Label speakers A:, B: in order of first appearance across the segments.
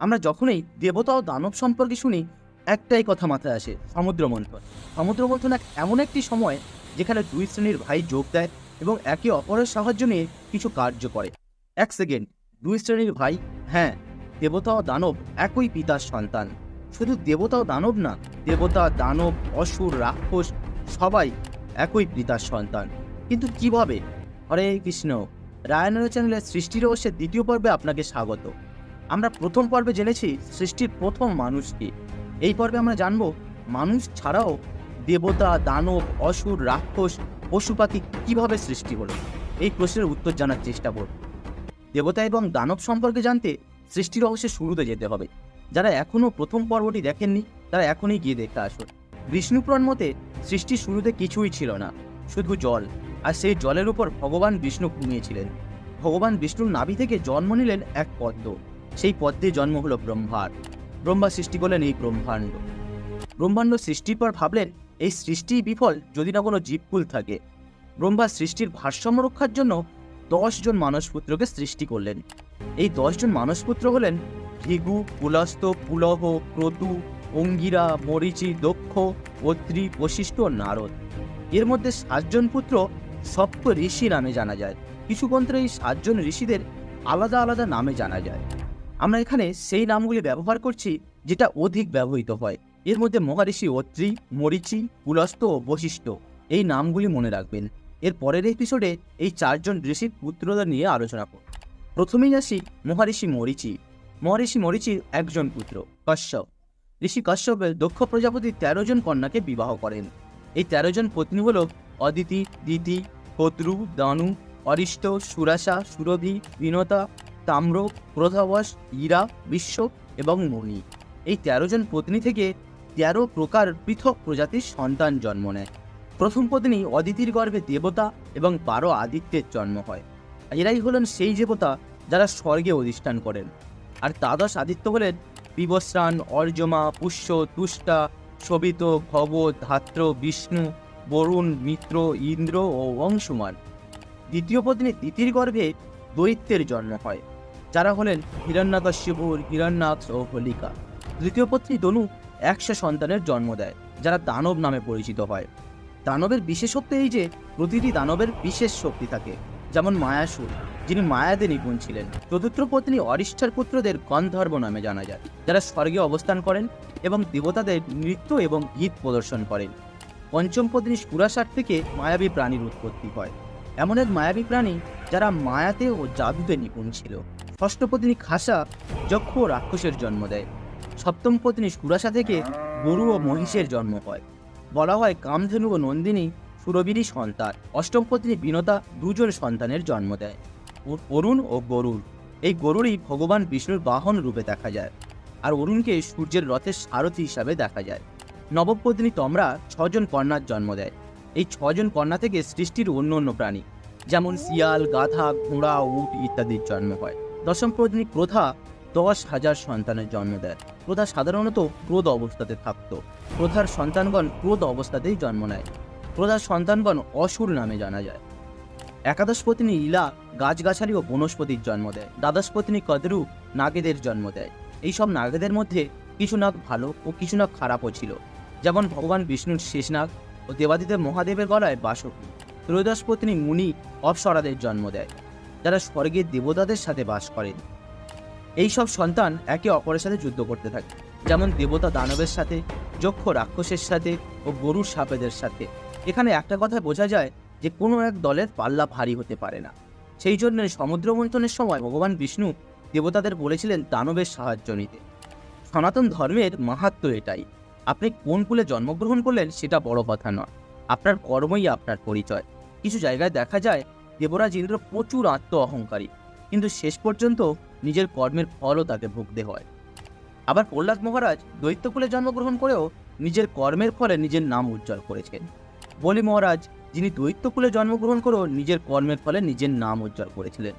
A: আমরা যখনই দেবতা ও দানব সম্পর্কে শুনি একটাই কথা মাথায় আসে, সমুদ্র মন্থন। সমুদ্র মন্থন এমন একটি সময় যেখানে দুই শ্রেণীর ভাই যোগ দেয় এবং একে অপরের সাহায্য নিয়ে কিছু কার্য করে। এক সেকেন্ড, দুই শ্রেণীর ভাই? হ্যাঁ, দেবতা ও দানব একই পিতার সন্তান। শুধু দেবতা ও দানব না, দেবতা, দানব, অসুর, রাক্ষস সবাই একই পিতার সন্তান। কিন্তু কিভাবে? হরে কৃষ্ণ, রায়নার চ্যানেলের সৃষ্টি রহস্যের দ্বিতীয় পর্বে আপনাকে স্বাগত। আমরা প্রথম পর্বে জেনেছি সৃষ্টির প্রথম মানুষ কি। এই পর্বে আমরা জানব মানুষ ছাড়াও দেবতা, দানব, অসুর, রাক্ষস, পশু পাখি কিভাবে সৃষ্টি হলো। এই প্রশ্নের উত্তর জানার চেষ্টা করব। দেবতা এবং দানব সম্পর্কে জানতে সৃষ্টি রহস্যের শুরুতে যেতে হবে। যারা এখনও প্রথম পর্বটি দেখেননি তারা এখনই গিয়ে দেখতে আসুন। বিষ্ণুপুরাণ মতে সৃষ্টির শুরুতে কিছুই ছিল না, শুধু জল, আর সেই জলের উপর ভগবান বিষ্ণু ঘুমিয়েছিলেন। ভগবান বিষ্ণুর নাভি থেকে জন্ম নিলেন এক পদ্ম। সেই পদ্মে জন্ম হলো ব্রহ্মার। ব্রহ্মা সৃষ্টি করলেন এই ব্রহ্মাণ্ড। ব্রহ্মাণ্ড সৃষ্টির পর ভাবলেন এই সৃষ্টি বিফল যদি না কোনো জীবকুল থাকে। ব্রহ্মা সৃষ্টির ভারসাম্য রক্ষার জন্য 10 জন মানসপুত্রকে সৃষ্টি করলেন। এই 10 জন মানসপুত্র হলেন ভৃগু, পুলস্ত, পুলহ, ক্রতু, অঙ্গিরা, মরীচি, দক্ষ, অত্রি, বশিষ্ঠ ও নারদ। এর মধ্যে 7 জন পুত্র সপ্ত ঋষি নামে জানা যায়। কিছু গ্রন্থে এই 7 জন ঋষিদের আলাদা আলাদা নামে জানা যায়। আমরা এখানে সেই নামগুলি ব্যবহার করছি যেটা অধিক ব্যবহৃত হয়। এর মধ্যে মহারিষি অত্রি, মরীচি, পুলস্ত ও বশিষ্ঠ এই নামগুলি মনে রাখবেন। এর পরের এপিসোডে এই 4 জন ঋষির পুত্রদের নিয়ে আলোচনা করব। প্রথমেই আসি মহারিষি মরীচি। মহারিষি মরীচির একজন পুত্র কশ্যপ। ঋষি কশ্যপের দক্ষ প্রজাপতি 13 জন কন্যাকে বিবাহ করেন। এই 13 জন পত্নী হল অদিতি, দিতি, কদ্রু, দানু, অরিষ্ট, সুরাসা, সুরভি, বিনতা, তাম্র, ক্রোধাবশ, ইরা, বিশ্ব এবং মণি। এই 13 জন পত্নী থেকে 13 প্রকার পৃথক প্রজাতির সন্তান জন্ম নেয়। প্রথম পত্নী অদিতির গর্ভে দেবতা এবং 12 আদিত্যের জন্ম হয়। এরাই হলেন সেই দেবতা যারা স্বর্গে অধিষ্ঠান করেন। আর দ্বাদশ আদিত্য হলেন বিবস্রান, অর্জমা, পুষ্য, তুষ্টা, শোভিত, ভব, ধাত্র, বিষ্ণু, বরুণ, মিত্র, ইন্দ্র ও অংশুমান। দ্বিতীয় পত্নী দিতির গর্ভে দৈত্যের জন্ম হয়, যারা হলেন হিরণ্যাকশ্যপু, হিরণ্যাক্ষ ও হোলিকা। তৃতীয় পত্নী তনু 100 সন্তানের জন্ম দেয়, যারা দানব নামে পরিচিত হয়। দানবের বিশেষত্ব এই যে প্রতিটি দানবের বিশেষ শক্তি থাকে, যেমন মায়াসুর, যিনি মায়াতে নিপুণ ছিলেন। চতুর্থ পত্নী অরিষ্ঠার পুত্রদের গন্ধর্ব নামে জানা যায়, যারা স্বর্গে অবস্থান করেন এবং দেবতাদের নৃত্য এবং গীত প্রদর্শন করেন। পঞ্চম পত্নী সুরাসার থেকে মায়াবী প্রাণীর উৎপত্তি হয়, এমন এক মায়াবী প্রাণী যারা মায়াতে ও জাদুতে নিপুণ ছিল। ষষ্ঠ পত্নী খাসা যক্ষ ও রাক্ষসের জন্ম দেয়। সপ্তম পত্নী সুরাসা থেকে গরু ও মহিষের জন্ম হয়। বলা হয় কামধেনু ও নন্দিনী সুরবীরই সন্তান। অষ্টম পত্নী বিনতা 2 জন সন্তানের জন্ম দেয়, অরুণ ও গরুর। এই গরুরই ভগবান বিষ্ণুর বাহন রূপে দেখা যায়, আর অরুণকে সূর্যের রথের সারথি হিসাবে দেখা যায়। নবম পত্নী তমরা 6 জন কন্যার জন্ম দেয়। এই 6 জন কন্যা থেকে সৃষ্টির অন্য অন্য প্রাণী যেমন শিয়াল, গাধা, ঘোড়া, উট ইত্যাদির জন্ম হয়। দশম পত্নী ক্রোধা 10,000 সন্তানের জন্ম দেয়। ক্রোধা সাধারণত ক্রোধ অবস্থাতে থাকত। ক্রোধার সন্তানগণ ক্রোধ অবস্থাতেই জন্ম নেয়। ক্রোধার সন্তানগণ অসুর নামে জানা যায়। একাদশ পত্নী ইলা গাছগাছালি ও বনস্পতির জন্ম দেয়। দ্বাদশ পত্নী কদ্রু নাগেদের জন্ম দেয়। এইসব নাগেদের মধ্যে কিছু নাগ ভালো ও কিছু নাগ খারাপও ছিল, যেমন ভগবান বিষ্ণুর শেষনাগ ও দেবাদিদেব মহাদেবের গলায় বাসকী। ত্রয়োদশ পত্নী মুনি অপ্সরাদের জন্ম দেয়, যারা স্বর্গের দেবতাদের সাথে বাস করেন। এই সব সন্তান একে অপরের সাথে যুদ্ধ করতে থাকে, যেমন দেবতা দানবের সাথে, যক্ষ রাক্ষসের সাথে ও গরুর সাপেদের সাথে। এখানে একটা কথা বোঝা যায় যে কোনো এক দলের পাল্লা ভারী হতে পারে না। সেই জন্য সমুদ্র মন্থনের সময় ভগবান বিষ্ণু দেবতাদের বলেছিলেন দানবের সাহায্য নিতে। সনাতন ধর্মের মাহাত্ম্য এটাই। আপনি কোন কুলে জন্মগ্রহণ করলেন সেটা বড় কথা নয়, আপনার কর্মই আপনার পরিচয়। কিছু জায়গায় দেখা যায় দেবরাজ ইন্দ্র প্রচুর আত্ম অহংকারী, কিন্তু শেষ পর্যন্ত নিজের কর্মের ফলও তাকে ভুগতে হয়। আবার প্রহ্লাদ মহারাজ দৈত্যকুলে জন্মগ্রহণ করেও নিজের কর্মের ফলে নিজের নাম উজ্জ্বল করেছেন। বলি মহারাজ, যিনি দৈত্যকুলে জন্মগ্রহণ করেও নিজের কর্মের ফলে নিজের নাম উজ্জ্বল করেছিলেন।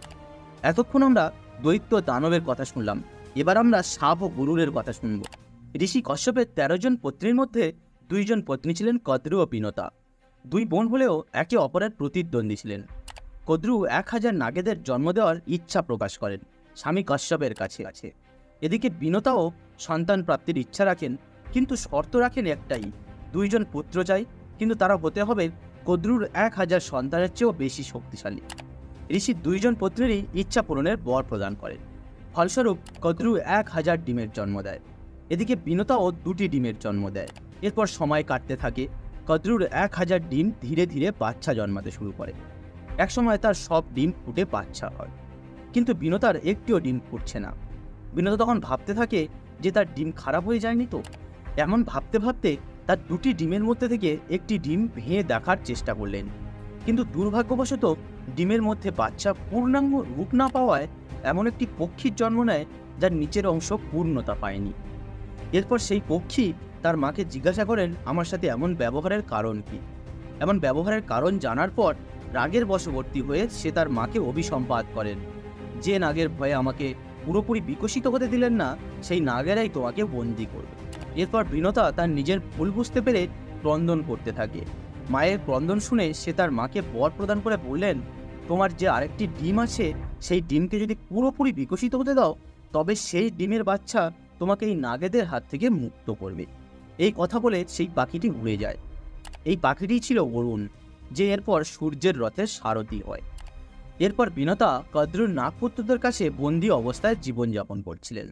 A: এতক্ষণ আমরা দৈত্য দানবের কথা শুনলাম, এবার আমরা সাপ ও গরুরের কথা শুনব। ঋষি কশ্যপের 13 জন পত্নীর মধ্যে 2 জন পত্নী ছিলেন কদ্রু ও বিনতা। 2 বোন হলেও একে অপরের প্রতিদ্বন্দ্বী ছিলেন। কদ্রু 1000 নাগেদের জন্ম দেওয়ার ইচ্ছা প্রকাশ করেন স্বামী কশ্যপের কাছে। এদিকে বিনতাও সন্তান প্রাপ্তির ইচ্ছা রাখেন, কিন্তু শর্ত রাখেন একটাই, 2 জন পুত্র চাই, কিন্তু তারা হতে হবে কদ্রুর 1000 সন্তানের চেয়েও বেশি শক্তিশালী। ঋষি 2 জন পুত্রেরই ইচ্ছা পূরণের বর প্রদান করেন। ফলস্বরূপ কদ্রু 1000 ডিমের জন্ম দেয়। এদিকে বিনতাও 2টি ডিমের জন্ম দেয়। এরপর সময় কাটতে থাকে। কদ্রুর 1000 ডিম ধীরে ধীরে বাচ্চা জন্মাতে শুরু করে। একসময় তার সব ডিম ফুটে বাচ্চা হয়, কিন্তু বিনতার একটিও ডিম ফুটছে না। বিনতা তখন ভাবতে থাকে যে তার ডিম খারাপ হয়ে যায়নি তো। এমন ভাবতে ভাবতে তার 2টি ডিমের মধ্যে থেকে একটি ডিম ভেঙে দেখার চেষ্টা করলেন, কিন্তু দুর্ভাগ্যবশত ডিমের মধ্যে বাচ্চা পূর্ণাঙ্গ রূপ না পাওয়ায় এমন একটি পক্ষীর জন্ম নেয় যার নিচের অংশ পূর্ণতা পায়নি। এরপর সেই পক্ষী তার মাকে জিজ্ঞাসা করেন আমার সাথে এমন ব্যবহারের কারণ কি। এমন ব্যবহারের কারণ জানার পর রাগের বশবর্তী হয়ে সে তার মাকে অভিসম্পাত করেন, যে নাগের ভয়ে আমাকে পুরোপুরি বিকশিত হতে দিলেন না, সেই নাগেরাই তোমাকে বন্দি করবে। এরপর বিনতা তার নিজের ভুল বুঝতে পেরে ক্রন্দন করতে থাকে। মায়ের ক্রন্দন শুনে সে তার মাকে বর প্রদান করে বললেন, তোমার যে আরেকটি ডিম আছে সেই ডিমকে যদি পুরোপুরি বিকশিত হতে দাও, তবে সেই ডিমের বাচ্চা তোমাকে এই নাগেদের হাত থেকে মুক্ত করবে। এই কথা বলে সেই পাখিটি উড়ে যায়। এই পাখিটি ছিল অরুণ, যে এরপর সূর্যের রথের সারথি হয়। এরপর বিনতা কদ্রুর নাগপুত্রদের কাছে বন্দী অবস্থায় জীবনযাপন করছিলেন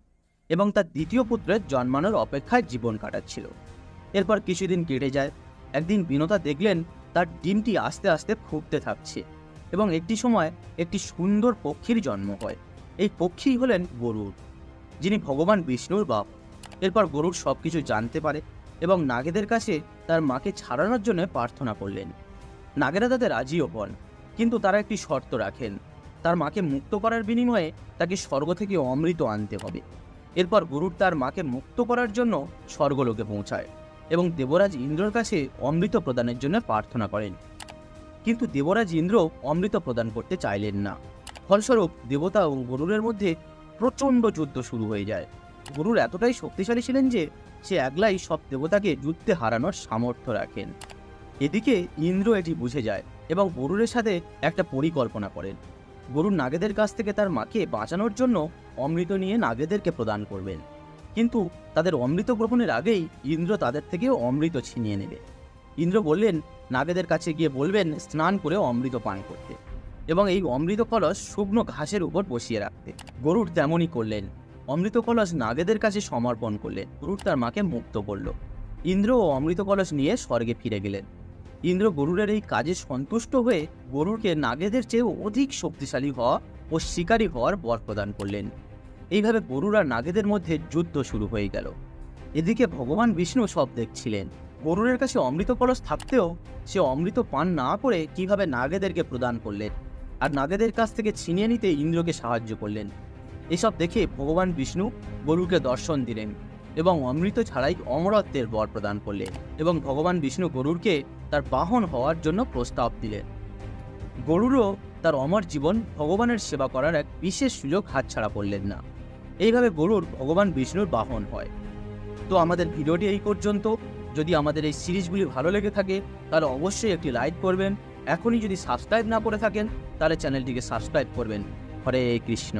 A: এবং তার দ্বিতীয় পুত্রের জন্মানোর অপেক্ষায় জীবন কাটাচ্ছিল। এরপর কিছুদিন কেটে যায়। একদিন বিনতা দেখলেন তার ডিমটি আস্তে আস্তে ফুটতে থাকছে এবং একটি সময় একটি সুন্দর পক্ষীর জন্ম হয়। এই পক্ষী হলেন গরুড়, যিনি ভগবান বিষ্ণুর বাপ। এরপর গরুড় সব কিছু জানতে পারে এবং নাগেদের কাছে তার মাকে ছাড়ানোর জন্য প্রার্থনা করলেন। নাগেরা তাদের রাজিও হন, কিন্তু তারা একটি শর্ত রাখেন, তার মাকে মুক্ত করার বিনিময়ে তাকে স্বর্গ থেকে অমৃত আনতে হবে। এরপর গরুড় তার মাকে মুক্ত করার জন্য স্বর্গলোকে পৌঁছায় এবং দেবরাজ ইন্দ্রর কাছে অমৃত প্রদানের জন্য প্রার্থনা করেন, কিন্তু দেবরাজ ইন্দ্র অমৃত প্রদান করতে চাইলেন না। ফলস্বরূপ দেবতা ও গরুড়ের মধ্যে প্রচণ্ড যুদ্ধ শুরু হয়ে যায়। গরুড় এতটাই শক্তিশালী ছিলেন যে সে একলাই সব দেবতাকে যুদ্ধে হারানোর সামর্থ্য রাখেন। এদিকে ইন্দ্র এটি বুঝে যায় এবং গরুড়ের সাথে একটা পরিকল্পনা করেন। গরুড় নাগেদের কাছ থেকে তার মাকে বাঁচানোর জন্য অমৃত নিয়ে নাগেদেরকে প্রদান করবেন, কিন্তু তাদের অমৃত গ্রহণের আগেই ইন্দ্র তাদের থেকে অমৃত ছিনিয়ে নেবে। ইন্দ্র বললেন নাগেদের কাছে গিয়ে বলবেন স্নান করে অমৃত পান করতে এবং এই অমৃত কলস শুকনো ঘাসের উপর বসিয়ে রাখতে। গরুড় তেমনই করলেন। অমৃত কলস নাগেদের কাছে সমর্পণ করলেন। গরুড় তার মাকে মুক্ত করল। ইন্দ্র ও অমৃত কলস নিয়ে স্বর্গে ফিরে গেলেন। ইন্দ্র গরুড়ের এই কাজে সন্তুষ্ট হয়ে গরুড়কে নাগেদের চেয়েও অধিক শক্তিশালী হওয়া ও শিকারী হওয়ার বর প্রদান করলেন। এইভাবে গরুড় আর নাগেদের মধ্যে যুদ্ধ শুরু হয়ে গেল। এদিকে ভগবান বিষ্ণু সব দেখছিলেন। গরুড়ের কাছে অমৃত কলস থাকতেও সে অমৃত পান না করে কিভাবে নাগেদেরকে প্রদান করলেন আর নাগেদের কাছ থেকে ছিনিয়ে নিতে ইন্দ্রকে সাহায্য করলেন। এসব দেখে ভগবান বিষ্ণু গরুড়কে দর্শন দিলেন এবং অমৃত ছাড়াই অমরত্বের বর প্রদান করলেন এবং ভগবান বিষ্ণু গরুড়কে তার বাহন হওয়ার জন্য প্রস্তাব দিলেন। গরুড়ও তার অমর জীবন ভগবানের সেবা করার এক বিশেষ সুযোগ হাতছাড়া করলেন না। এইভাবে গরুড় ভগবান বিষ্ণুর বাহন হয়। তো আমাদের ভিডিওটি এই পর্যন্ত। যদি আমাদের এই সিরিজগুলি ভালো লেগে থাকে তাহলে অবশ্যই একটি লাইক করবেন। এখনই যদি সাবস্ক্রাইব না করে থাকেন তাহলে চ্যানেলটিকে সাবস্ক্রাইব করবেন। হরে কৃষ্ণ।